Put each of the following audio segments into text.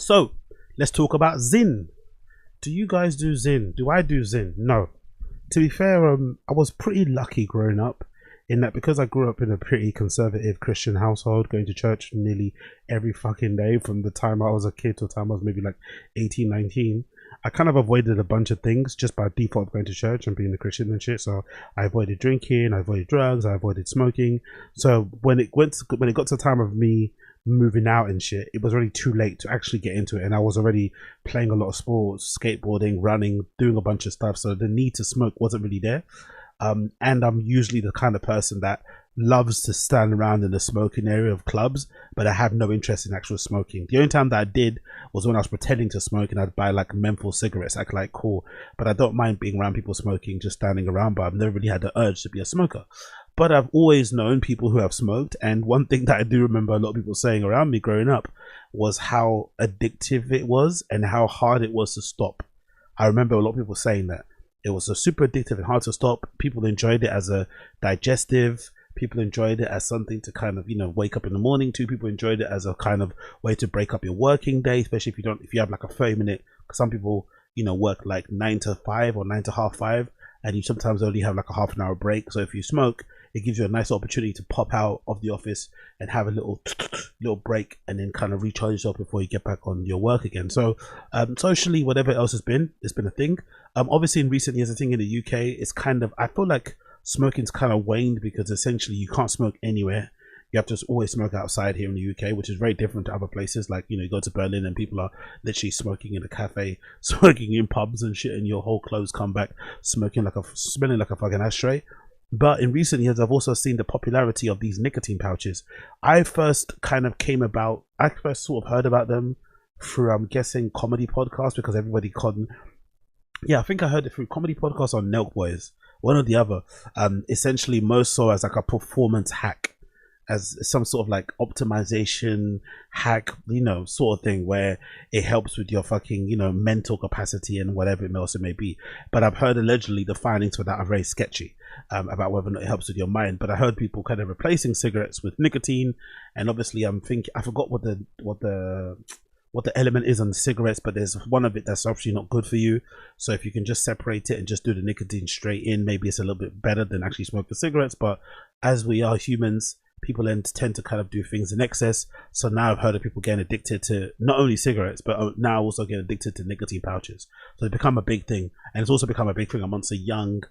So let's talk about Zyn. Do you guys do Zyn? Do I do Zyn? No. To be fair, I was pretty lucky growing up in that because I grew up in a pretty conservative Christian household, going to church nearly every fucking day from the time I was a kid to the time I was maybe like 18, 19. I kind of avoided a bunch of things just by default of going to church and being a Christian and shit. So I avoided drinking, I avoided drugs, I avoided smoking. So when it got to the time of me moving out and shit, it was already too late to actually get into it, and I was already playing a lot of sports, skateboarding, running, doing a bunch of stuff, so the need to smoke wasn't really there. And I'm usually the kind of person that loves to stand around in the smoking area of clubs, but I have no interest in actual smoking. The only time that I did was when I was pretending to smoke, and I'd buy like menthol cigarettes, act like cool, but I don't mind being around people smoking, just standing around, but I've never really had the urge to be a smoker. But I've always known people who have smoked, and one thing that I do remember a lot of people saying around me growing up was how addictive it was and how hard it was to stop. I remember a lot of people saying that it was a super addictive and hard to stop. People enjoyed it as a digestive. People enjoyed it as something to kind of, wake up in the morning to. People enjoyed it as a kind of way to break up your working day, especially if you have like a 30-minute. Some people, work like 9 to 5 or 9 to half 5, and you sometimes only have like a half an hour break. So if you smoke, it gives you a nice opportunity to pop out of the office and have a little break, and then kind of recharge yourself before you get back on your work again. So socially, whatever else has been, it's been a thing. Obviously in recent years, I think in the UK, it's kind of, I feel like smoking's kind of waned because essentially you can't smoke anywhere. You have to always smoke outside here in the UK, which is very different to other places. Like, you go to Berlin and people are literally smoking in a cafe, smoking in pubs and shit, and your whole clothes come back smelling like a fucking ashtray. But in recent years, I've also seen the popularity of these nicotine pouches. I first sort of heard about them through, I'm guessing, comedy podcasts, because I think I heard it through comedy podcasts on Nelk Boys, one or the other. Essentially, most so as like a performance hack, as some sort of like optimization hack, sort of thing, where it helps with your fucking, mental capacity and whatever else it may be. But I've heard allegedly the findings for that are very sketchy, about whether or not it helps with your mind. But I heard people kind of replacing cigarettes with nicotine, and obviously I forgot what the element is on the cigarettes, but there's one of it that's obviously not good for you. So if you can just separate it and just do the nicotine straight in, maybe it's a little bit better than actually smoking cigarettes. But as we are humans, people tend to kind of do things in excess. So now I've heard of people getting addicted to not only cigarettes, but now also getting addicted to nicotine pouches. So it's become a big thing, and it's also become a big thing amongst a young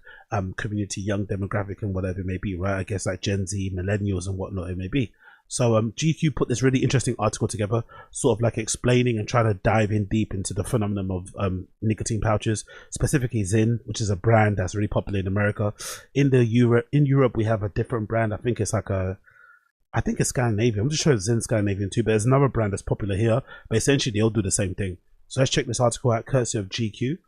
community, young demographic, and whatever it may be, right? I guess like Gen Z, millennials, and whatnot it may be. So GQ put this really interesting article together, sort of like explaining and trying to dive in deep into the phenomenon of nicotine pouches, specifically Zyn, which is a brand that's really popular in America. In Europe, we have a different brand. I think it's Scandinavian. I'm just sure it's Zyn Scandinavian too, but there's another brand that's popular here, but essentially they all do the same thing. So let's check this article out, courtesy of GQ.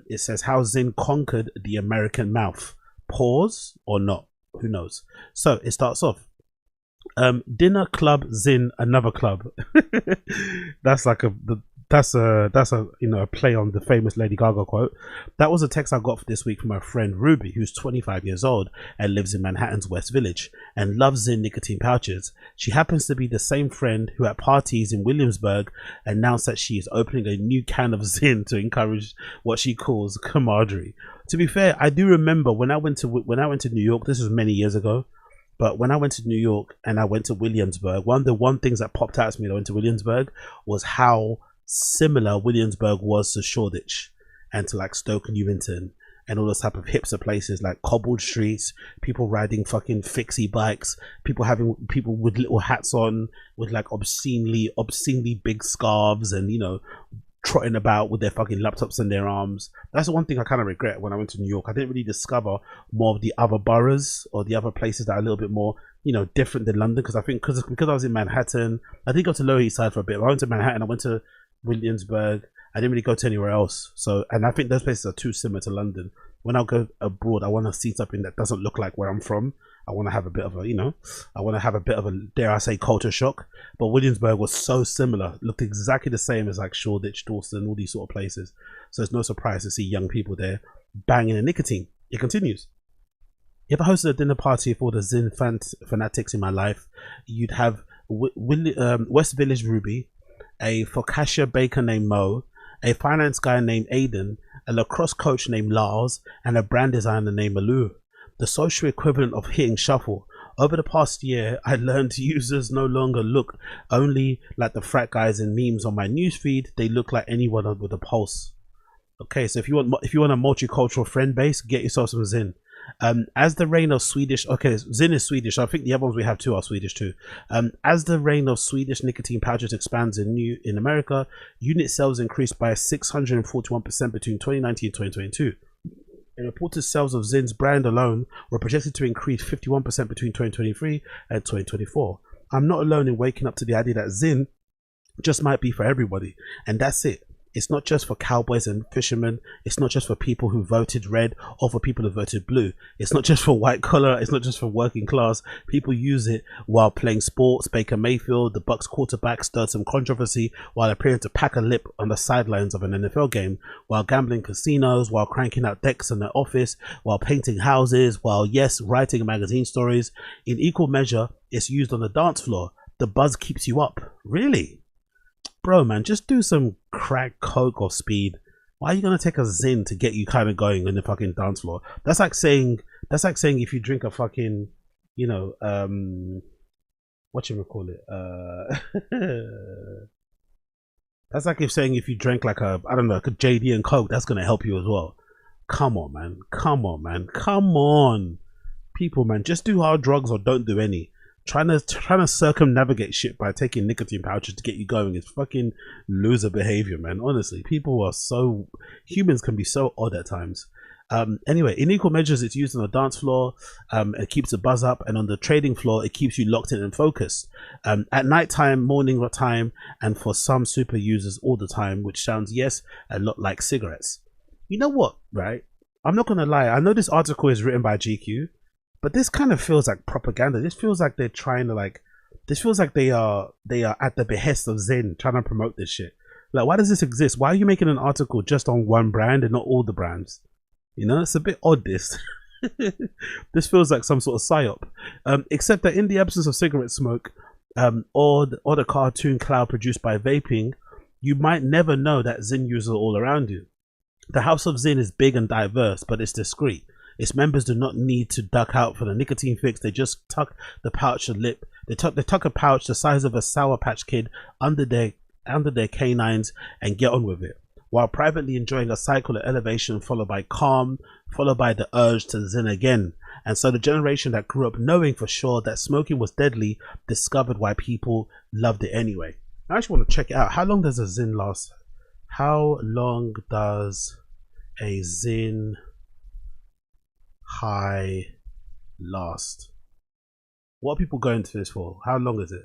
It says, how Zyn conquered the American mouth. Pause or not? Who knows? So it starts off. Dinner club Zyn, another club. That's a play on the famous Lady Gaga quote. That was a text I got for this week from my friend Ruby, who's 25 years old and lives in Manhattan's West Village and loves Zyn nicotine pouches. She happens to be the same friend who at parties in Williamsburg announced that she is opening a new can of Zyn to encourage what she calls camaraderie. To be fair, I do remember when I went to New York. This was many years ago. But when I went to New York and I went to Williamsburg, one of the things that popped out to me when I went to Williamsburg was how similar Williamsburg was to Shoreditch and to like Stoke Newington and all those type of hipster places, like cobbled streets, people riding fucking fixie bikes, people with little hats on, with like obscenely big scarves, and trotting about with their fucking laptops in their arms. That's the one thing I kind of regret when I went to New York. I didn't really discover more of the other boroughs or the other places that are a little bit more, different than London. Because I think because I was in Manhattan, I did go to Lower East Side for a bit. I went to Manhattan, I went to Williamsburg. I didn't really go to anywhere else. So, and I think those places are too similar to London. When I go abroad, I want to see something that doesn't look like where I'm from. I want to have a bit of a, dare I say, culture shock. But Williamsburg was so similar, looked exactly the same as like Shoreditch, Dawson, all these sort of places. So it's no surprise to see young people there banging a nicotine. It continues. If I hosted a dinner party for the Zyn fanatics in my life, you'd have West Village Ruby a focaccia baker named Mo, a finance guy named Aiden, a lacrosse coach named Lars, and a brand designer named Malou. The social equivalent of hitting shuffle. Over the past year, I learned users no longer look only like the frat guys in memes on my newsfeed. They look like anyone with a pulse. Okay, so if you want a multicultural friend base, get yourself some Zyn. As the reign of Swedish, okay, Zyn is Swedish. I think the other ones we have too are Swedish too. As the reign of Swedish nicotine pouches expands in America, unit sales increased by 641% between 2019 and 2022. And reported sales of Zyn's brand alone were projected to increase 51% between 2023 and 2024. I'm not alone in waking up to the idea that Zyn just might be for everybody, and that's it. It's not just for cowboys and fishermen. It's not just for people who voted red or for people who voted blue. It's not just for white collar. It's not just for working class. People use it while playing sports. Baker Mayfield, the Bucks quarterback, stirred some controversy while appearing to pack a lip on the sidelines of an NFL game, while gambling casinos, while cranking out decks in the office, while painting houses, while, yes, writing magazine stories. In equal measure, it's used on the dance floor. The buzz keeps you up. Really? Bro, man, just do some crack, coke, or speed. Why are you gonna take a Zyn to get you kind of going on the fucking dance floor? That's like saying if you drink a fucking, you know, whatchamacallit, that's like if you drank like a, I don't know, like a JD and Coke, that's gonna help you as well. Come on, man. Come on, man. Come on, people, man. Just do hard drugs or don't do any. Trying to circumnavigate shit by taking nicotine pouches to get you going is fucking loser behavior, man. Honestly, humans can be so odd at times. Anyway, in equal measures, it's used on the dance floor. It keeps the buzz up, and on the trading floor, it keeps you locked in and focused. At nighttime, morning time, and for some super users, all the time, which sounds, yes, a lot like cigarettes. You know what, right? I'm not gonna lie. I know this article is written by GQ. But this kind of feels like propaganda. This feels like they're trying to this feels like they are at the behest of Zyn trying to promote this shit. Like, why does this exist? Why are you making an article just on one brand and not all the brands? You know, it's a bit odd, this. This feels like some sort of psyop. Except that in the absence of cigarette smoke, or the cartoon cloud produced by vaping, you might never know that Zyn users are all around you. The house of Zyn is big and diverse, but it's discreet. Its members do not need to duck out for the nicotine fix. They just tuck the pouch a lip. They tuck a pouch the size of a Sour Patch Kid under their canines and get on with it, while privately enjoying a cycle of elevation followed by calm, followed by the urge to Zyn again. And so the generation that grew up knowing for sure that smoking was deadly discovered why people loved it anyway. I actually want to check it out. How long does a Zyn last? How long does a Zyn high last? What are people going to this for? How long is it?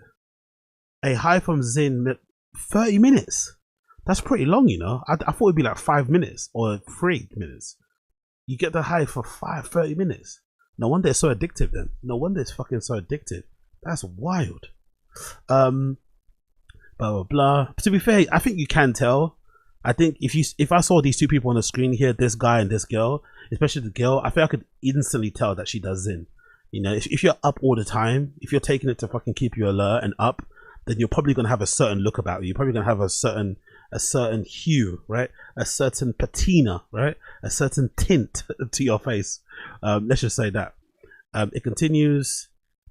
A high from Zyn, 30 minutes. That's pretty long, you know. I thought it'd be like 5 minutes or 3 minutes. You get the high for 30 minutes. No wonder it's so addictive then. No wonder it's fucking so addictive. That's wild. Blah blah blah. To be fair, I think you can tell. I think if I saw these two people on the screen here, this guy and this girl, especially the girl, I think I could instantly tell that she does Zyn. You know, if you're up all the time, if you're taking it to fucking keep you alert and up, then you're probably gonna have a certain look about you. You're probably gonna have a certain hue, right? A certain patina, right? A certain tint to your face. Let's just say that. It continues.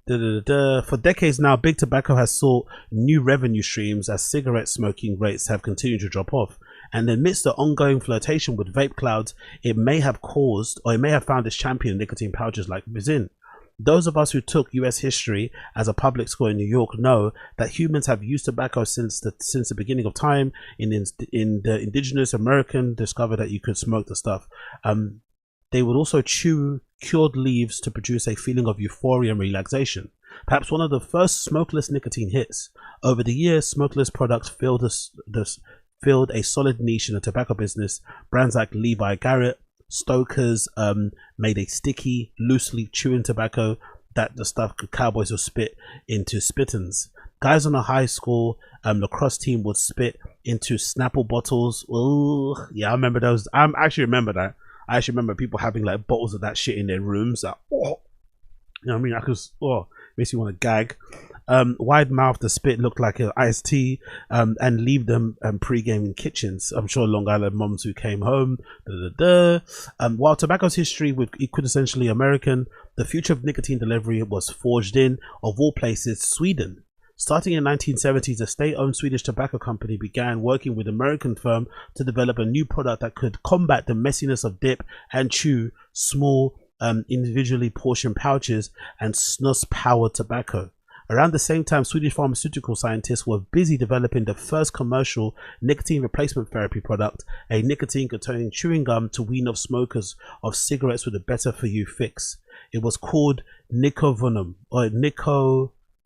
For decades now, big tobacco has sought new revenue streams as cigarette smoking rates have continued to drop off. And amidst the ongoing flirtation with vape clouds, it may have found its champion in nicotine pouches like Zyn. Those of us who took US history as a public school in New York know that humans have used tobacco since the beginning of time. In the indigenous American discovered that you could smoke the stuff. They would also chew cured leaves to produce a feeling of euphoria and relaxation. Perhaps one of the first smokeless nicotine hits. Over the years, smokeless products filled a solid niche in the tobacco business. Brands like Levi Garrett, Stoker's made a sticky, loose-leaf chewing tobacco that the stuff cowboys would spit into spittons. Guys on a high school lacrosse team would spit into Snapple bottles. Ooh, yeah, I remember those. I actually remember that. I actually remember people having like bottles of that shit in their rooms. Like, oh, you know what I mean? Makes you want to gag. Wide mouth, the spit looked like an iced tea, and leave them pre-game in kitchens. I'm sure Long Island moms who came home. While tobacco's history was quintessentially American, the future of nicotine delivery was forged in, of all places, Sweden. Starting in the 1970s, a state-owned Swedish tobacco company began working with an American firm to develop a new product that could combat the messiness of dip and chew small, individually portioned pouches and snus-powered tobacco. Around the same time, Swedish pharmaceutical scientists were busy developing the first commercial nicotine replacement therapy product, a nicotine-containing chewing gum to wean off smokers of cigarettes with a better-for-you fix. It was called Nicovenom, or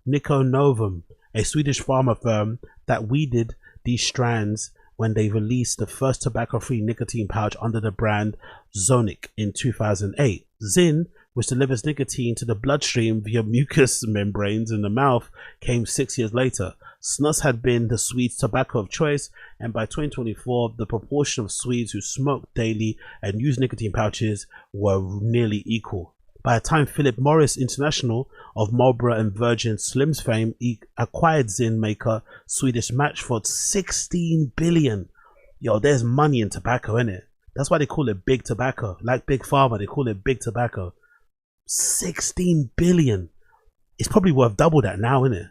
Niconovum, a Swedish pharma firm that weeded these strands when they released the first tobacco-free nicotine pouch under the brand Zonic in 2008. Zyn, which delivers nicotine to the bloodstream via mucous membranes in the mouth, came 6 years later. Snus had been the Swedes' tobacco of choice, and by 2024, the proportion of Swedes who smoked daily and used nicotine pouches were nearly equal. By the time Philip Morris International of Marlboro and Virgin Slims fame acquired Zyn maker Swedish Match for 16 billion. Yo, there's money in tobacco, innit? That's why they call it big tobacco. Like Big Pharma, they call it big tobacco. 16 billion. It's probably worth double that now, isn't it?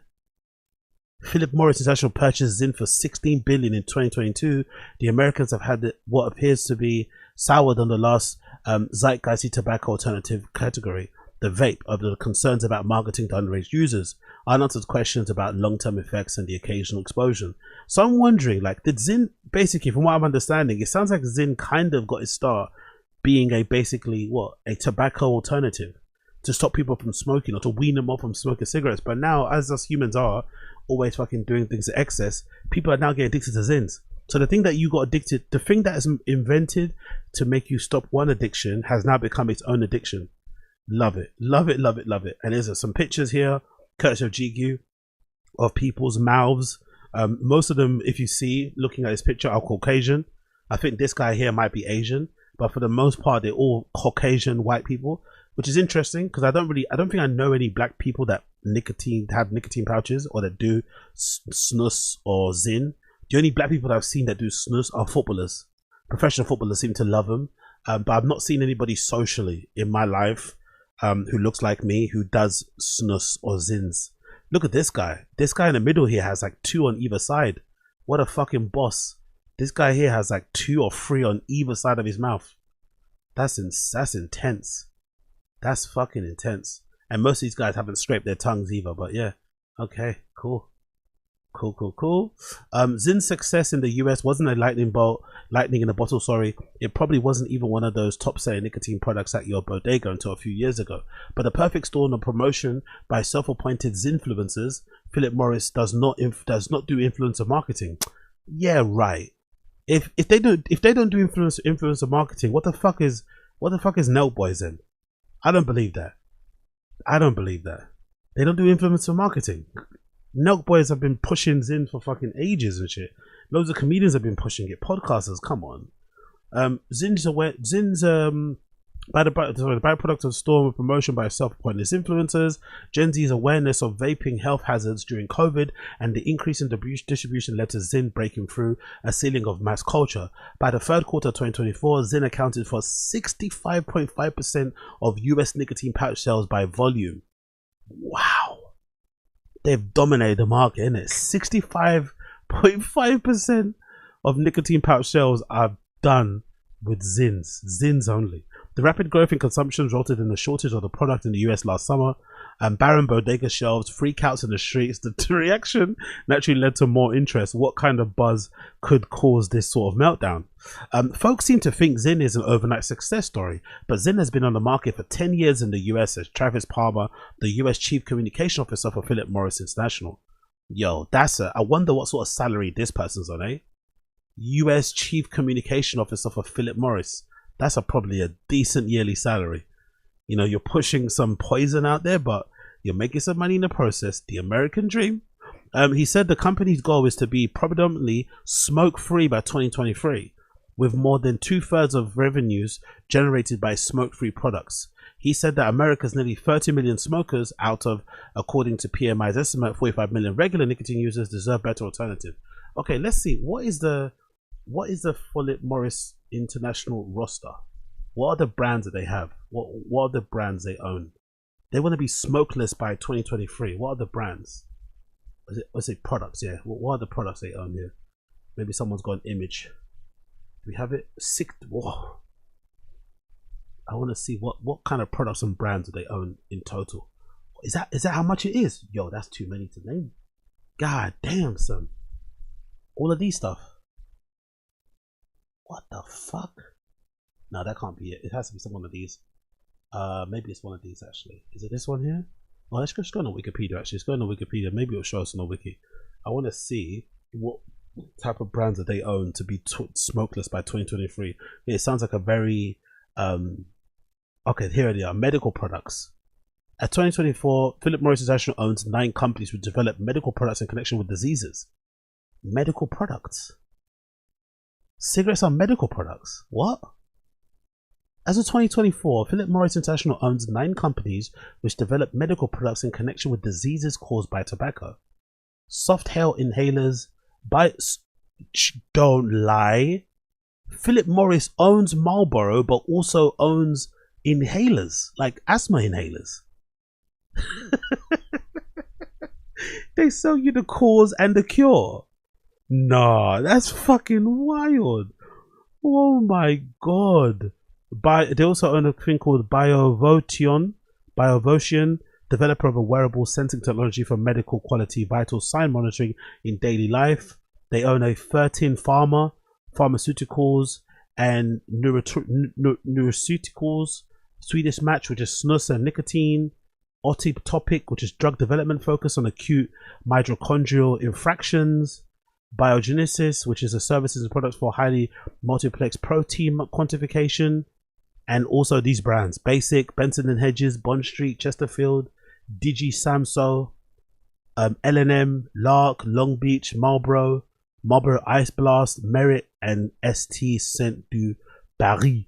Philip Morris International purchased Zyn for 16 billion in 2022. The Americans have had what appears to be soured on the last zeitgeisty tobacco alternative category, the vape, of the concerns about marketing to underage users, unanswered questions about long-term effects and the occasional explosion. So I'm wondering, like, did Zyn, basically, from what I'm understanding, it sounds like Zyn kind of got its start being a basically a tobacco alternative to stop people from smoking or to wean them off from smoking cigarettes. But now, as us humans are always fucking doing things to excess, people are now getting addicted to Zyns. So the thing that you got addicted, the thing that is invented to make you stop one addiction has now become its own addiction. Love it, love it, love it, love it. And there's some pictures here, courtesy of GQ, of people's mouths. Most of them, if you see, looking at this picture, are Caucasian. I think this guy here might be Asian, but for the most part, they're all Caucasian white people, which is interesting because I don't think I know any black people that have nicotine pouches or that do snus or Zyn. The only black people that I've seen that do snus are footballers. Professional footballers seem to love them, but I've not seen anybody socially in my life who looks like me who does snus or Zyns. Look at this guy. This guy in the middle here has like 2 on either side. What a fucking boss. This guy here has like 2 or 3 on either side of his mouth. That's intense. That's fucking intense. And most of these guys haven't scraped their tongues either, but yeah. Okay, cool. Zyn's success in the US wasn't a lightning in a bottle, sorry. It probably wasn't even one of those top selling nicotine products at your bodega until a few years ago. But the perfect storm of promotion by self-appointed Zynfluencers, Philip Morris does not do influencer marketing. Yeah, right. If they don't do influencer marketing, what the fuck is Nelk Boys then? I don't believe that. They don't do influencer marketing. Nelk Boys have been pushing Zyn for fucking ages and shit. Loads of comedians have been pushing it. Podcasters, come on. Zyn's byproduct of storm of promotion by self-appointed influencers, Gen Z's awareness of vaping health hazards during COVID, and the increase in distribution led to Zyn breaking through a ceiling of mass culture. By the third quarter of 2024, Zyn accounted for 65.5% of US nicotine pouch sales by volume. Wow. They've dominated the market, innit? 65.5% of nicotine pouch sales are done with Zyns only. The rapid growth in consumption resulted in a shortage of the product in the US last summer, and barren bodega shelves, freakouts in the streets. The reaction naturally led to more interest. What kind of buzz could cause this sort of meltdown? Folks seem to think Zyn is an overnight success story, but Zyn has been on the market for 10 years in the US, as Travis Palmer, the US Chief Communication Officer for Philip Morris International. Yo, I wonder what sort of salary this person's on, eh? US Chief Communication Officer for Philip Morris. That's probably a decent yearly salary. You know, you're pushing some poison out there, but you're making some money in the process. The American dream. He said the company's goal is to be predominantly smoke-free by 2023, with more than 2/3 of revenues generated by smoke-free products. He said that America's nearly 30 million smokers out of, according to PMI's estimate, 45 million regular nicotine users deserve better alternative. Okay, let's see. What is the Philip Morris International roster? What are the brands that they have? What are the brands they own? They want to be smokeless by 2023. What are the brands? Is it products? Yeah. What are the products they own here? Maybe someone's got an image. Do we have it? Whoa. I want to see what kind of products and brands do they own in total. Is that how much it is? Yo, that's too many to name. God damn, son. All of these stuff. What the fuck? No, that can't be it. It has to be some one of these. Maybe it's one of these actually. Is it this one here? Oh, let's just go on Wikipedia actually. Let's go on Wikipedia. Maybe it'll show us on the wiki. I want to see what type of brands that they own to be smokeless by 2023. It sounds like a very okay, here they are. Medical products. At 2024, Philip Morris International owns 9 companies which develop medical products in connection with diseases. Medical products. Cigarettes are medical products. What? As of 2024, Philip Morris International owns 9 companies which develop medical products in connection with diseases caused by tobacco. Soft hail inhalers. Don't lie. Philip Morris owns Marlboro, but also owns inhalers, like asthma inhalers. They sell you the cause and the cure. Nah, that's fucking wild. Oh my god. They also own a thing called BioVotion, developer of a wearable sensing technology for medical quality vital sign monitoring in daily life. They own a 13 pharmaceuticals and neuroceuticals, Swedish Match, which is snus and nicotine, Topic, which is drug development focused on acute mitochondrial infractions, Biogenesis, which is a services and products for highly multiplex protein quantification, and also these brands: Basic, Benson and Hedges, Bond Street, Chesterfield, Digi Samso, L&M, Lark, Long Beach, Marlboro Ice Blast, Merit, and St. Saint du Paris.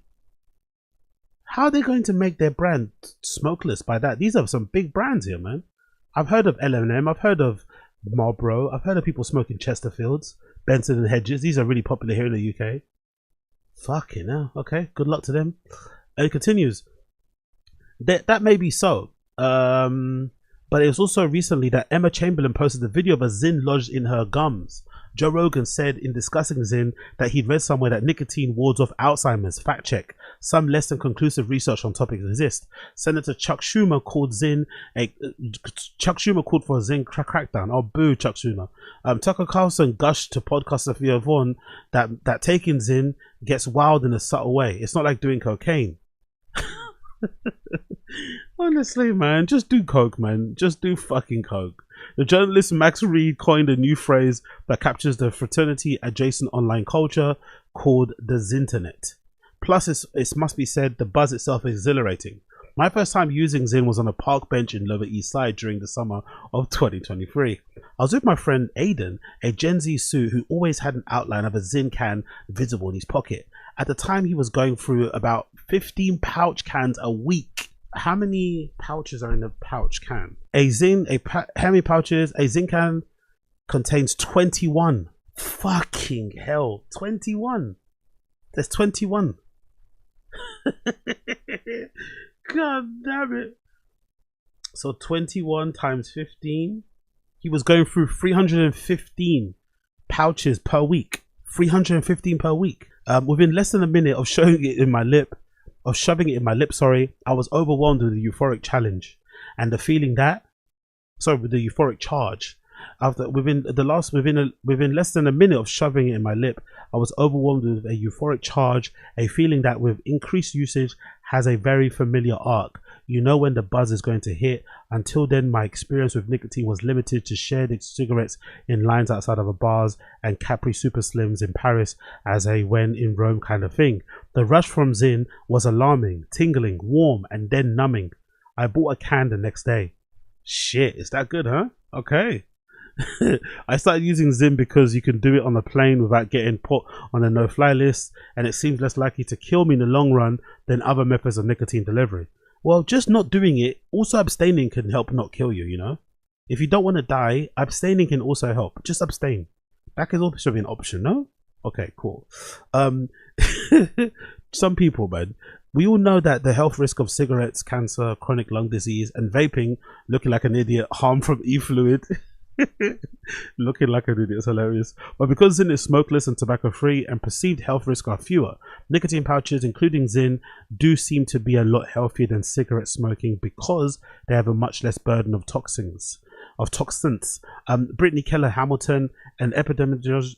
How are they going to make their brand smokeless by that? These are some big brands here, man. I've heard of L&M, I've heard of Marlboro, I've heard of people smoking Chesterfields, Benson and Hedges. These are really popular here in the UK. Fucking hell. Okay, good luck to them. And it continues. That may be so. But it was also recently that Emma Chamberlain posted a video of a Zyn lodged in her gums. Joe Rogan said in discussing Zyn that he'd read somewhere that nicotine wards off Alzheimer's. Fact check. Some less than conclusive research on topics exist. Senator Chuck Schumer called for a Zyn crackdown. Oh, boo, Chuck Schumer. Tucker Carlson gushed to podcast Sophia Vaughn that taking Zyn gets wild in a subtle way. It's not like doing cocaine. Honestly, man, just do coke, man. Just do fucking coke. The journalist Max Reed coined a new phrase that captures the fraternity adjacent online culture called the Zinternet. Plus, it must be said, the buzz itself is exhilarating. My first time using Zyn was on a park bench in Lower East Side during the summer of 2023. I was with my friend Aiden, a Gen Z suit who always had an outline of a Zyn can visible in his pocket. At the time, he was going through about 15 pouch cans a week. How many pouches are in a pouch can? How many pouches? A Zyn can contains 21. Fucking hell, 21. There's 21. God damn it. So 21 times 15. He was going through 315 pouches per week. 315 per week. Within less than a minute of shoving it in my lip, I was overwhelmed with the euphoric challenge and the feeling that, with the euphoric charge. Within less than a minute of shoving it in my lip, I was overwhelmed with a euphoric charge, a feeling that with increased usage has a very familiar arc. You know when the buzz is going to hit. Until then, my experience with nicotine was limited to shared cigarettes in lines outside of bars and Capri Super Slims in Paris as a when in Rome kind of thing. The rush from Zyn was alarming, tingling, warm, and then numbing. I bought a can the next day. Shit, is that good, huh? Okay. I started using Zyn because you can do it on a plane without getting put on a no-fly list, and it seems less likely to kill me in the long run than other methods of nicotine delivery. Well, just not doing it, also abstaining can help not kill you, you know? If you don't want to die, abstaining can also help. Just abstain. That could also be an option, no? Okay, cool. Some people, man, we all know that the health risk of cigarettes, cancer, chronic lung disease, and vaping, looking like an idiot, harm from e-fluid. Looking like an idiot is hilarious. But because Zyn is smokeless and tobacco free and perceived health risks are fewer, nicotine pouches, including Zyn, do seem to be a lot healthier than cigarette smoking because they have a much less burden of toxins. Brittany Keller Hamilton, an epidemiologist,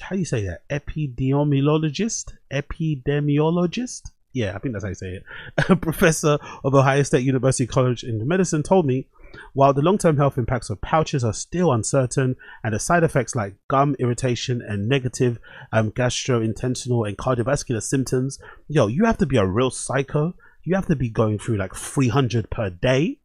how do you say that? Epidemiologist? Yeah, I think that's how you say it. A professor of Ohio State University College in Medicine told me, while the long-term health impacts of pouches are still uncertain and the side effects like gum irritation and negative gastrointestinal and cardiovascular symptoms, you have to be a real psycho. You have to be going through like 300 per day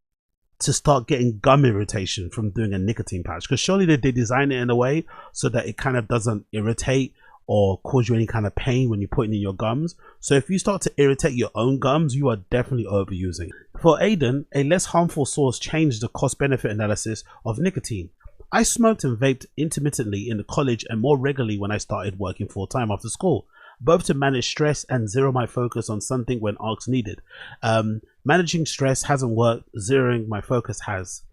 to start getting gum irritation from doing a nicotine pouch, because surely they design it in a way so that it kind of doesn't irritate or cause you any kind of pain when you're putting in your gums. So if you start to irritate your own gums, you are definitely overusing. For Aidan, a less harmful source changed the cost-benefit analysis of nicotine. I smoked and vaped intermittently in the college and more regularly when I started working full-time after school, both to manage stress and zero my focus on something when asked needed. Managing stress hasn't worked, zeroing my focus has.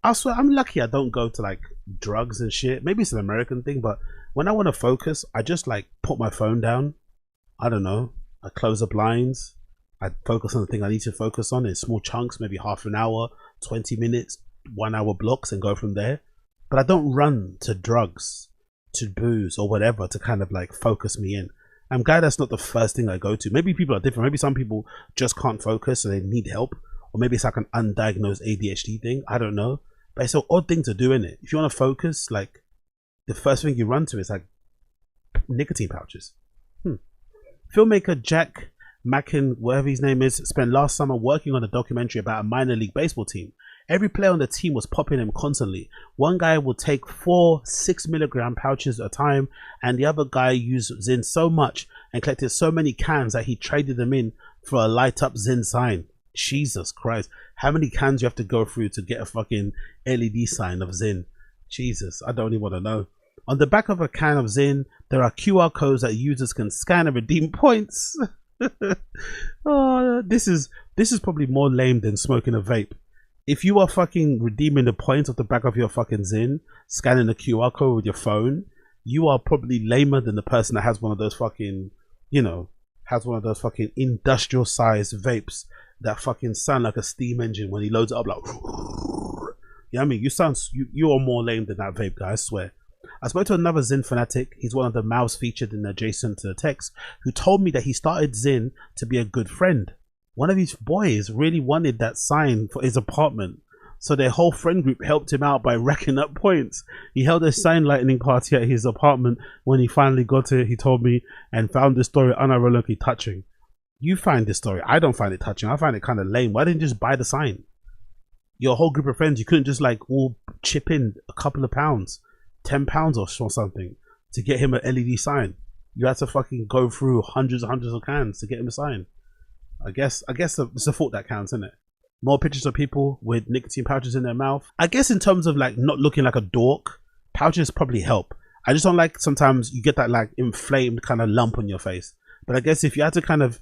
I swear, I'm lucky I don't go to like drugs and shit. Maybe it's an American thing, but when I want to focus, I just like put my phone down. I don't know. I close the blinds. I focus on the thing I need to focus on in small chunks, maybe half an hour, 20 minutes, 1 hour blocks, and go from there. But I don't run to drugs, to booze or whatever to kind of like focus me in. I'm glad that's not the first thing I go to. Maybe people are different. Maybe some people just can't focus so they need help. Or maybe it's like an undiagnosed ADHD thing. I don't know. But it's an odd thing to do, innit? If you want to focus, like, the first thing you run to is like nicotine pouches. Filmmaker Jack Mackin, whatever his name is, spent last summer working on a documentary about a minor league baseball team. Every player on the team was popping him constantly. One guy would take 4 6-milligram pouches at a time, and the other guy used Zyn so much and collected so many cans that he traded them in for a light up Zyn sign. Jesus Christ. How many cans you have to go through to get a fucking LED sign of Zyn? Jesus, I don't even want to know. On the back of a can of Zyn, there are QR codes that users can scan and redeem points. Oh, this is probably more lame than smoking a vape. If you are fucking redeeming the points off the back of your fucking Zyn, scanning the QR code with your phone, you are probably lamer than the person that has one of those fucking, has one of those fucking industrial sized vapes that fucking sound like a steam engine when he loads it up, like, you know what I mean? You are more lame than that vape guy, I swear. I spoke to another Zyn fanatic. He's one of the mouths featured in Adjacent to the Text, who told me that he started Zyn to be a good friend. One of his boys really wanted that sign for his apartment, so their whole friend group helped him out by racking up points. He held a sign lightning party at his apartment when he finally got it, he told me, and found the story unironically touching. You find this story. I don't find it touching. I find it kind of lame. Why didn't you just buy the sign? Your whole group of friends, you couldn't just like all chip in a couple of pounds, £10 or something to get him an LED sign. You had to fucking go through hundreds and hundreds of cans to get him a sign. I guess it's the thought that counts, isn't it? More pictures of people with nicotine pouches in their mouth. I guess in terms of like not looking like a dork, pouches probably help. I just don't like sometimes you get that like inflamed kind of lump on your face. But I guess if you had to kind of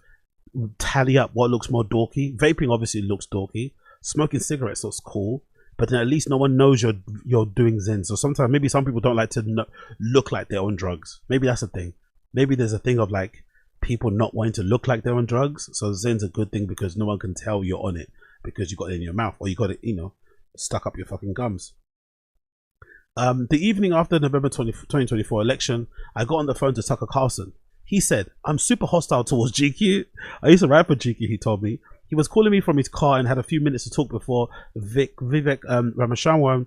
tally up what looks more dorky, vaping obviously looks dorky. Smoking cigarettes looks cool. But then at least no one knows you're doing Zyn. So sometimes maybe some people don't like to look like they're on drugs. Maybe that's a thing. Maybe there's a thing of like people not wanting to look like they're on drugs. So Zyn's a good thing because no one can tell you're on it because you got it in your mouth or you got it, stuck up your fucking gums. The evening after the November 2024 election, I got on the phone to Tucker Carlson. He said, "I'm super hostile towards GQ. I used to write for GQ," he told me. He was calling me from his car and had a few minutes to talk before Vivek Ramaswamy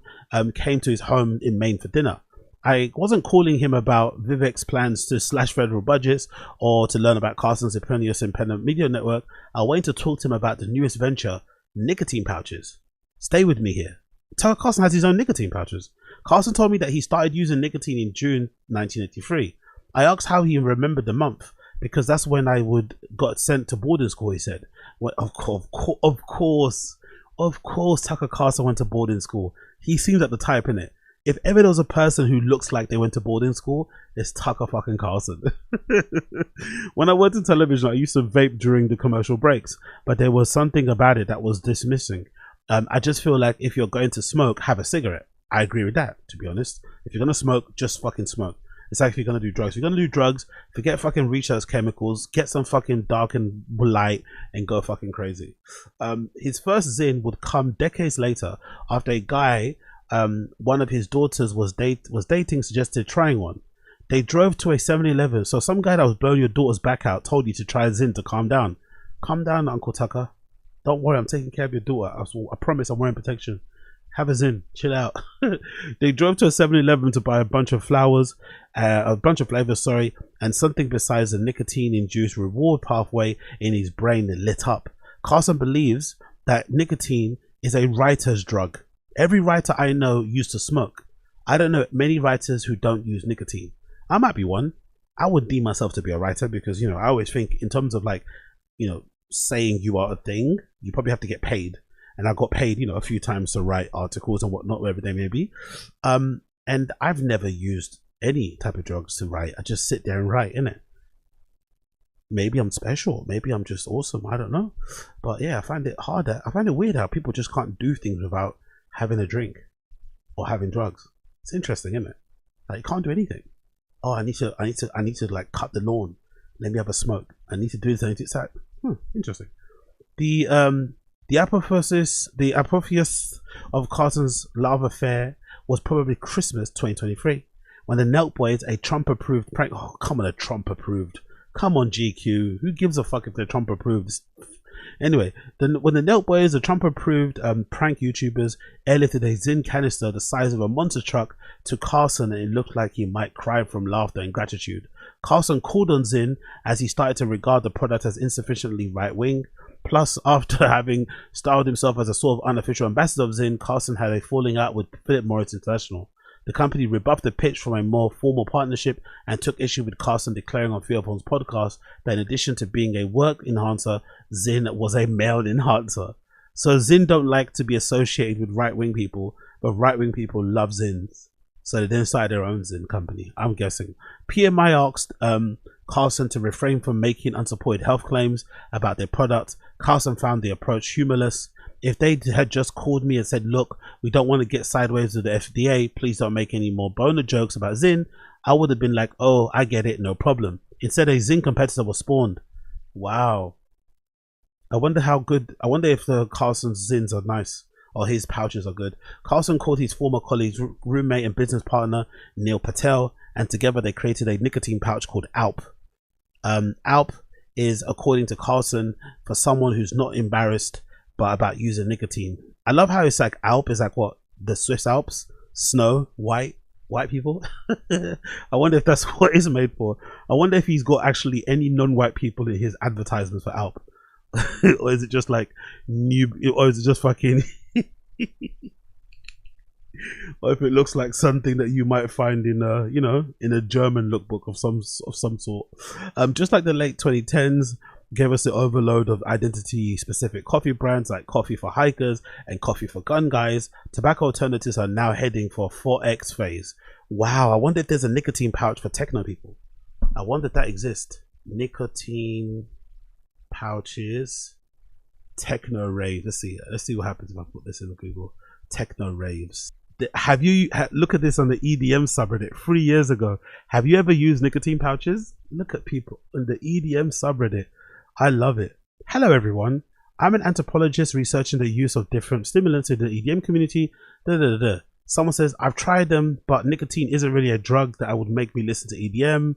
came to his home in Maine for dinner. I wasn't calling him about Vivek's plans to slash federal budgets or to learn about Carson's Eponymous Independent Media Network. I wanted to talk to him about the newest venture, nicotine pouches. Stay with me here. Tucker Carlson has his own nicotine pouches. Carlson told me that he started using nicotine in June 1983. I asked how he remembered the month, because that's when I would got sent to boarding school. He said, well, of course, Tucker Carlson went to boarding school. He seems like the type, innit? If ever there was a person who looks like they went to boarding school, it's Tucker fucking Carlson. When I worked in television, I used to vape during the commercial breaks, but there was something about it that was dismissing. I just feel like if you're going to smoke, have a cigarette. I agree with that, to be honest. If you're going to smoke, just fucking smoke. It's like if you're going to do drugs. If you're going to do drugs, forget fucking research chemicals, get some fucking dark and light and go fucking crazy. His first Zyn would come decades later after a guy, one of his daughters was dating, suggested trying one. They drove to a 7-Eleven. So some guy that was blowing your daughter's back out told you to try Zyn to calm down. Calm down, Uncle Tucker. Don't worry, I'm taking care of your daughter. I promise I'm wearing protection. Have a Zyn, chill out. They drove to a 7-Eleven to buy a bunch of flavors, and something besides the nicotine-induced reward pathway in his brain lit up. Carlson believes that nicotine is a writer's drug. Every writer I know used to smoke. I don't know many writers who don't use nicotine. I might be one. I would deem myself to be a writer because, you know, I always think in terms of like, you know, saying you are a thing, you probably have to get paid. And I got paid, you know, a few times to write articles and whatnot, wherever they may be. And I've never used any type of drugs to write. I just sit there and write, innit? Maybe I'm special. Maybe I'm just awesome. I don't know. But yeah, I find it harder. I find it weird how people just can't do things without having a drink or having drugs. It's interesting, isn't it? Like you can't do anything. Oh, I need to like cut the lawn. Let me have a smoke. I need to do this. I need to. It's like, interesting. The apotheosis of Carlson's love affair was probably Christmas 2023 when the Nelk Boys, a Trump-approved prank. Oh, come on, a Trump-approved. Come on, GQ. Who gives a fuck if they're Trump-approved? Anyway, when the Nelk Boys, the Trump-approved prank YouTubers, airlifted a Zyn canister the size of a monster truck to Carlson, and it looked like he might cry from laughter and gratitude. Carlson called on Zyn as he started to regard the product as insufficiently right-wing. Plus, after having styled himself as a sort of unofficial ambassador of Zyn, Carlson had a falling out with Philip Morris International. The company rebuffed the pitch from a more formal partnership and took issue with Carlson declaring on Theophone's podcast that in addition to being a work enhancer, Zyn was a male enhancer. So Zyn don't like to be associated with right-wing people, but right-wing people love Zyns. So they then started their own Zyn company, I'm guessing. PMI asked Carlson to refrain from making unsupported health claims about their product. Carlson found the approach humorless. If they had just called me and said, look, we don't want to get sideways with the FDA, please don't make any more boner jokes about Zyn, I would have been like, oh, I get it, no problem. Instead, a Zyn competitor was spawned. Wow. I wonder if the Carlson's Zyns are nice, or his pouches are good. Carlson called his former colleague's roommate and business partner, Neil Patel, and together they created a nicotine pouch called Alp. Alp is, according to Carlson, for someone who's not embarrassed but about using nicotine. I love how it's like Alp is like what? The Swiss Alps? Snow? White people? I wonder if that's what it's made for. I wonder if he's got actually any non-white people in his advertisements for Alp. Or is it just like or is it just fucking or if it looks like something that you might find in a, you know, in a German lookbook of some sort. Just like the late 2010s gave us the overload of identity specific coffee brands like Coffee for Hikers and Coffee for Gun Guys, tobacco alternatives are now heading for a 4X phase. Wow, I wonder if there's a nicotine pouch for techno people. I wonder if that exists. Nicotine pouches, techno rave. Let's see what happens if I put this in Google. Techno raves. Have you look at this on the EDM subreddit 3 years ago? Have you ever used nicotine pouches? Look at people in the EDM subreddit. I love it. Hello everyone, I'm an anthropologist researching the use of different stimulants in the EDM community. Someone says I've tried them, but nicotine isn't really a drug that would make me listen to EDM.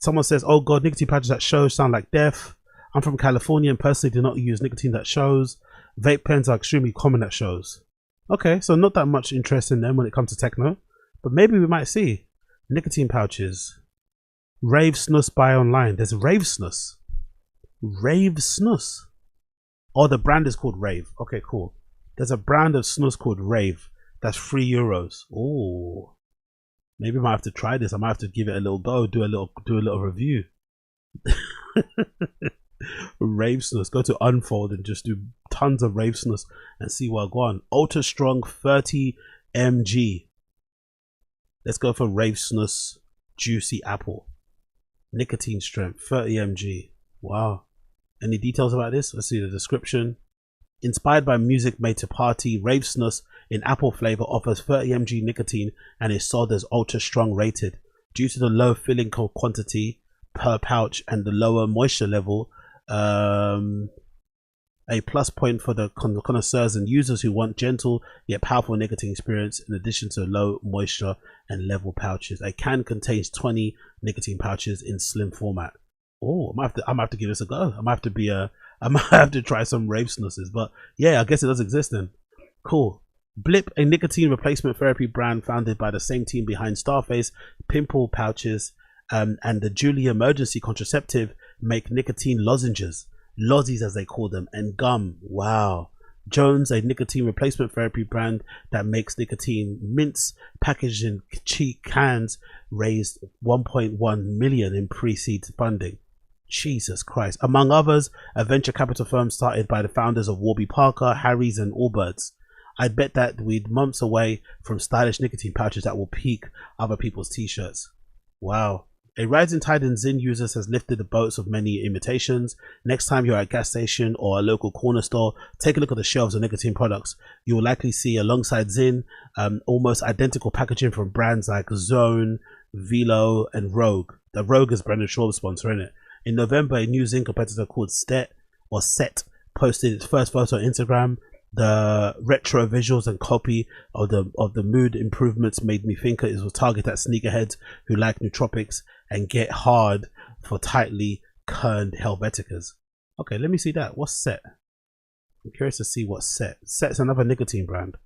Someone says, oh god, nicotine patches at shows sound like death. I'm from California and personally do not use nicotine at shows. Vape pens are extremely common at shows. Okay, so not that much interest in them when it comes to techno, but maybe we might see nicotine pouches. Rave snus buy online. There's Rave snus. Rave snus. Oh, the brand is called Rave. Okay, cool. There's a brand of snus called Rave. That's €3. Oh, maybe I might have to try this. I might have to give it a little go. Do a little review. Rave snus. Go to Unfold and just do tons of rave snus and see what go on. Ultra strong 30 mg. Let's go for rave snus juicy apple. Nicotine strength 30 mg. Wow. Any details about this? Let's see the description. Inspired by music made to party, rave snus in apple flavor offers 30 mg nicotine and is sold as ultra strong rated. Due to the low filling quantity per pouch and the lower moisture level, a plus point for the connoisseurs and users who want gentle yet powerful nicotine experience in addition to low moisture and level pouches. A can contains 20 nicotine pouches in slim format. Oh, I might have to give this a go. I might have to try some rave snuses. But yeah, I guess it does exist then. Cool. Blip, a nicotine replacement therapy brand founded by the same team behind Starface, pimple pouches, and the Julie emergency contraceptive, make nicotine lozenges, lozzies as they call them, and gum. Wow. Jones, a nicotine replacement therapy brand that makes nicotine mints packaged in cheap cans, raised 1.1 million in pre-seed funding. Jesus Christ. Among others, a venture capital firm started by the founders of Warby Parker, Harry's and Allbirds. I bet that we're months away from stylish nicotine pouches that will pique other people's t-shirts. Wow. A rising tide in Zyn users has lifted the boats of many imitations. Next time you're at a gas station or a local corner store, take a look at the shelves of nicotine products. You will likely see alongside Zyn almost identical packaging from brands like Zone, Velo and Rogue. The Rogue is Brendan Schaub's sponsor, isn't it? In November, a new Zyn competitor called Set posted its first photo on Instagram. The retro visuals and copy of the mood improvements made me think it was targeted at sneakerheads who like nootropics and get hard for tightly kerned Helveticas. Okay, let me see that. What's Set? I'm curious to see what Set's another nicotine brand.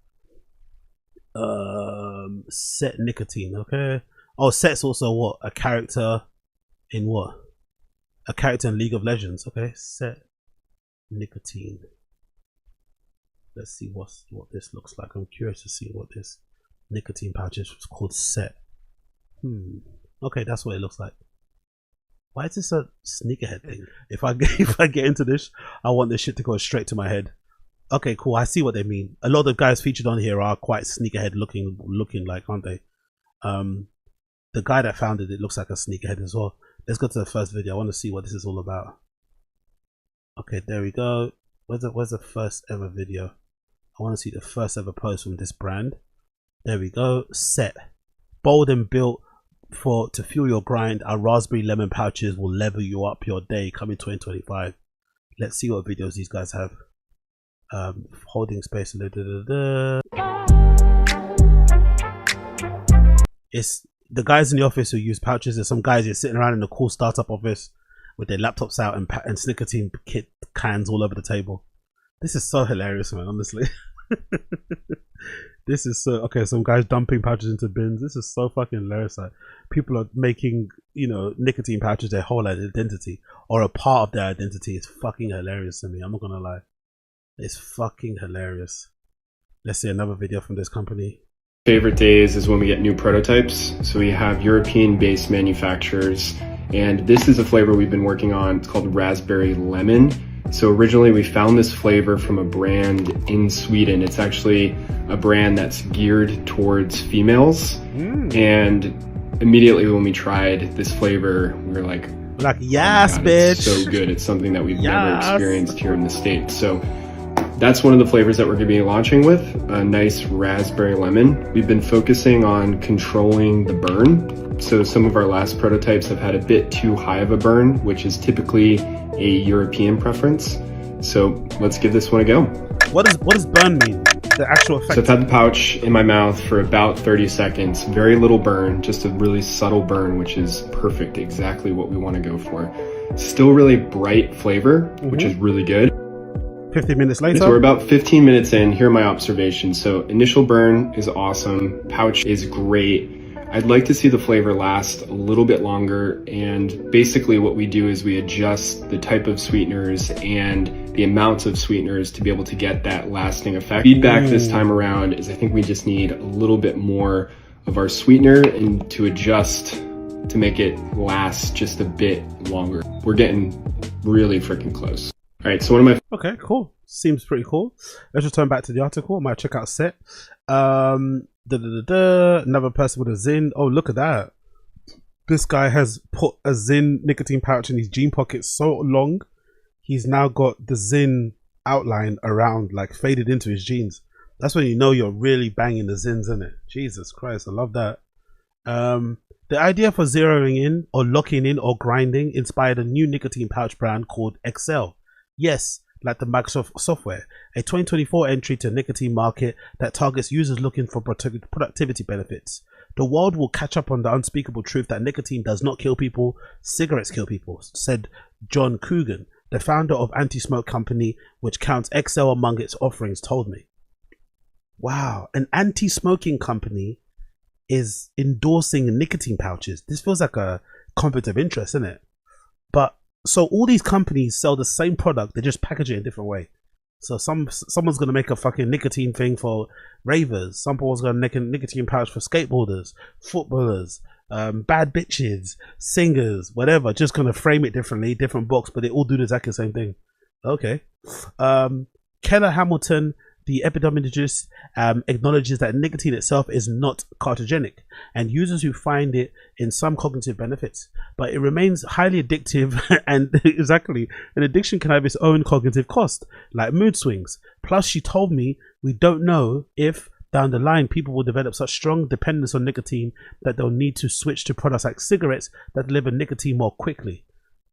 Set nicotine. Okay. Oh, Set's also what? A character in what? A character in League of Legends. Okay, Set nicotine. Let's see what this looks like. I'm curious to see what this nicotine pouch is called. Set. Okay, that's what it looks like. Why is this a sneakerhead thing? If I get into this, I want this shit to go straight to my head. Okay, cool. I see what they mean. A lot of guys featured on here are quite sneakerhead looking like, aren't they? The guy that founded it looks like a sneakerhead as well. Let's go to the first video. I want to see what this is all about. Okay, there we go. Where's the first ever video? I want to see the first ever post from this brand. There we go. Set. Bold and built to fuel your grind. Our raspberry lemon pouches will level you up your day coming 2025. Let's see what videos these guys have. Holding space. It's the guys in the office who use pouches. There's some guys here sitting around in a cool startup office with their laptops out and nicotine kit cans all over the table. This is so hilarious, man, honestly. This is so okay. Some guys dumping pouches into bins. This is so fucking hilarious. Like, people are making, nicotine pouches their whole identity or a part of their identity. It's fucking hilarious to me. I'm not gonna lie. It's fucking hilarious. Let's see another video from this company. Favorite days is when we get new prototypes. So we have European-based manufacturers, and this is a flavor we've been working on. It's called Raspberry Lemon. So originally we found this flavor from a brand in Sweden. It's actually a brand that's geared towards females. And immediately when we tried this flavor, we were like, yes, oh God, bitch. It's so good. It's something that we've never experienced here in the States. So that's one of the flavors that we're going to be launching with, a nice raspberry lemon. We've been focusing on controlling the burn. So some of our last prototypes have had a bit too high of a burn, which is typically a European preference. So let's give this one a go. What does burn mean? The actual effect? So I've had the pouch in my mouth for about 30 seconds. Very little burn, just a really subtle burn, which is perfect, exactly what we want to go for. Still really bright flavor, which is really good. 15 minutes later. So we're about 15 minutes in. Here are my observations. So initial burn is awesome. Pouch is great. I'd like to see the flavor last a little bit longer. And basically what we do is we adjust the type of sweeteners and the amounts of sweeteners to be able to get that lasting effect. Feedback this time around is I think we just need a little bit more of our sweetener and to adjust to make it last just a bit longer. We're getting really freaking close. All right, so one of my... Okay, cool. Seems pretty cool. Let's return back to the article. I might check out set. Another person with a Zyn. Oh, look at that. This guy has put a Zyn nicotine pouch in his jean pocket so long, he's now got the Zyn outline around, like faded into his jeans. That's when you know you're really banging the Zyns, isn't it? Jesus Christ, I love that. The idea for zeroing in or locking in or grinding inspired a new nicotine pouch brand called Excel. Yes, like the Microsoft software, a 2024 entry to nicotine market that targets users looking for productivity benefits. The world will catch up on the unspeakable truth that nicotine does not kill people, cigarettes kill people, said John Coogan, the founder of anti-smoke company which counts Excel among its offerings, told me. Wow, an anti-smoking company is endorsing nicotine pouches. This feels like a conflict of interest, isn't it? But so all these companies sell the same product, they just package it in a different way. So someone's gonna make a fucking nicotine thing for ravers. Someone's gonna make a nicotine pouch for skateboarders, footballers, bad bitches, singers, whatever. Just gonna frame it differently, different box, but they all do exactly the same thing. Okay. Keller Hamilton, the epidemiologist, acknowledges that nicotine itself is not carcinogenic, and users who find it in some cognitive benefits, but it remains highly addictive, and exactly, an addiction can have its own cognitive cost, like mood swings. Plus, she told me, we don't know if down the line people will develop such strong dependence on nicotine that they'll need to switch to products like cigarettes that deliver nicotine more quickly.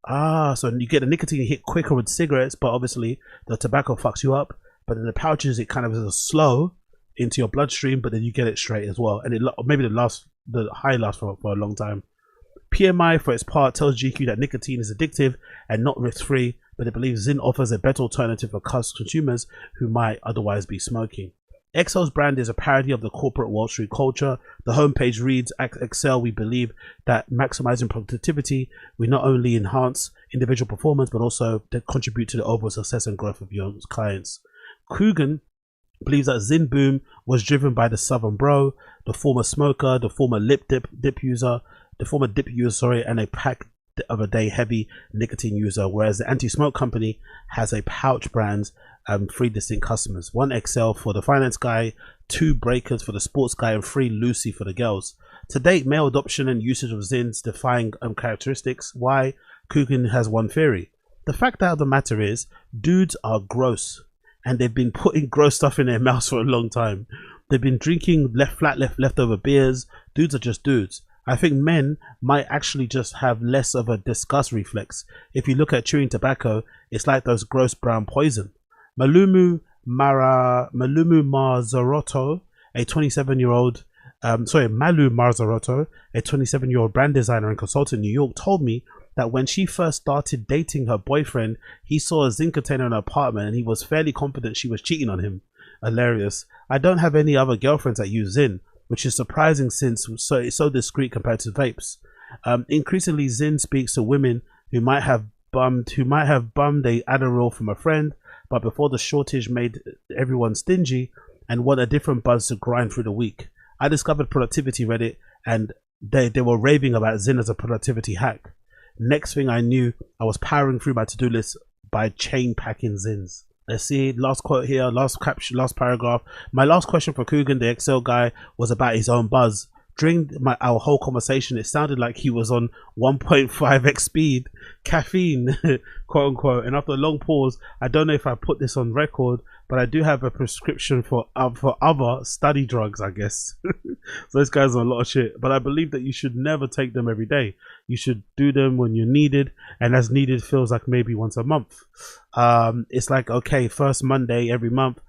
So you get the nicotine hit quicker with cigarettes, but obviously the tobacco fucks you up. But in the pouches, it kind of is slow into your bloodstream, but then you get it straight as well. And it maybe the high lasts for a long time. PMI, for its part, tells GQ that nicotine is addictive and not risk-free, but it believes Zyn offers a better alternative for consumers who might otherwise be smoking. Excel's brand is a parody of the corporate Wall Street culture. The homepage reads, at Excel, we believe that maximizing productivity, we not only enhance individual performance, but also contribute to the overall success and growth of your clients. Coogan believes that Zyn boom was driven by the Southern Bro, the former smoker, the former dip user, and a pack of a day heavy nicotine user, whereas the anti-smoke company has a pouch brand, 3 distinct customers: 1 Excel for the finance guy, 2 Breakers for the sports guy, and 3 Lucy for the girls. To date, male adoption and usage of Zyn's defying characteristics. Why? Coogan has one theory. The fact of the matter is, dudes are gross. And they've been putting gross stuff in their mouths for a long time. They've been drinking leftover beers. Dudes are just dudes. I think men might actually just have less of a disgust reflex. If you look at chewing tobacco, it's like those gross brown poison. Malumu Marzarotto, a 27-year-old Malu Marzarotto, a 27-year-old brand designer and consultant in New York, told me that when she first started dating her boyfriend, he saw a Zyn container in her apartment and he was fairly confident she was cheating on him. Hilarious. I don't have any other girlfriends that use Zyn, which is surprising since it's so discreet compared to vapes. Increasingly, Zyn speaks to women who might have bummed a Adderall from a friend, but before the shortage made everyone stingy and want a different buzz to grind through the week. I discovered Productivity Reddit and they were raving about Zyn as a productivity hack. Next thing I knew, I was powering through my to-do list by chain packing Zyns. Let's see, last quote here, last caption, last paragraph. My last question for Coogan, the Excel guy, was about his own buzz. During our whole conversation, it sounded like he was on 1.5x speed, caffeine, quote unquote. And after a long pause, I don't know if I put this on record, but I do have a prescription for other study drugs, I guess. So this guy's on a lot of shit. But I believe that you should never take them every day. You should do them when you're needed, and as needed feels like maybe once a month. It's like, okay, first Monday every month,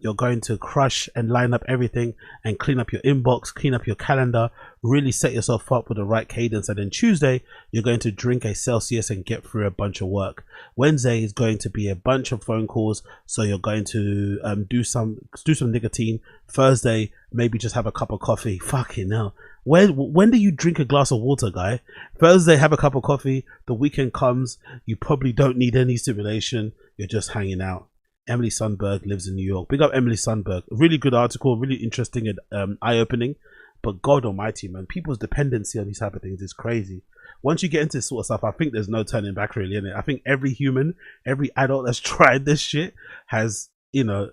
you're going to crush and line up everything and clean up your inbox, clean up your calendar, really set yourself up with the right cadence. And then Tuesday, you're going to drink a Celsius and get through a bunch of work. Wednesday is going to be a bunch of phone calls, so you're going to do some nicotine. Thursday, maybe just have a cup of coffee. Fucking hell. When do you drink a glass of water, guy? Thursday, have a cup of coffee. The weekend comes, you probably don't need any stimulation. You're just hanging out. Emily Sundberg lives in New York. Big up Emily Sundberg. Really good article, really interesting and eye-opening. But God almighty, man, people's dependency on these type of things is crazy. Once you get into this sort of stuff, I think there's no turning back really in it. I think every human, every adult that's tried this shit has, you know,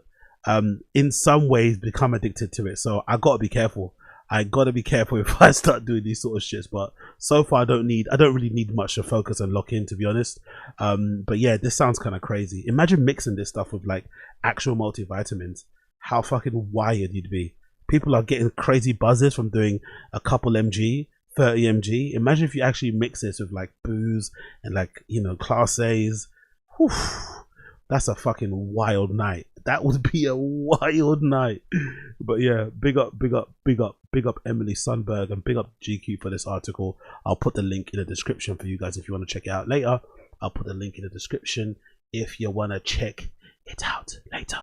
in some ways become addicted to it. So I gotta be careful. I gotta be careful if I start doing these sort of shits. But so far I don't really need much to focus and lock in, to be honest. But yeah, this sounds kind of crazy. Imagine mixing this stuff with like actual multivitamins. How fucking wired you'd be. People are getting crazy buzzes from doing a couple mg, 30 mg. Imagine if you actually mix this with like booze and like, you know, class A's. Whew, that's a fucking wild night. That would be a wild night. But yeah, big up Emily Sundberg, and big up GQ for this article. I'll put the link in the description for you guys if you want to check it out later. I'll put the link in the description if you want to check it out later.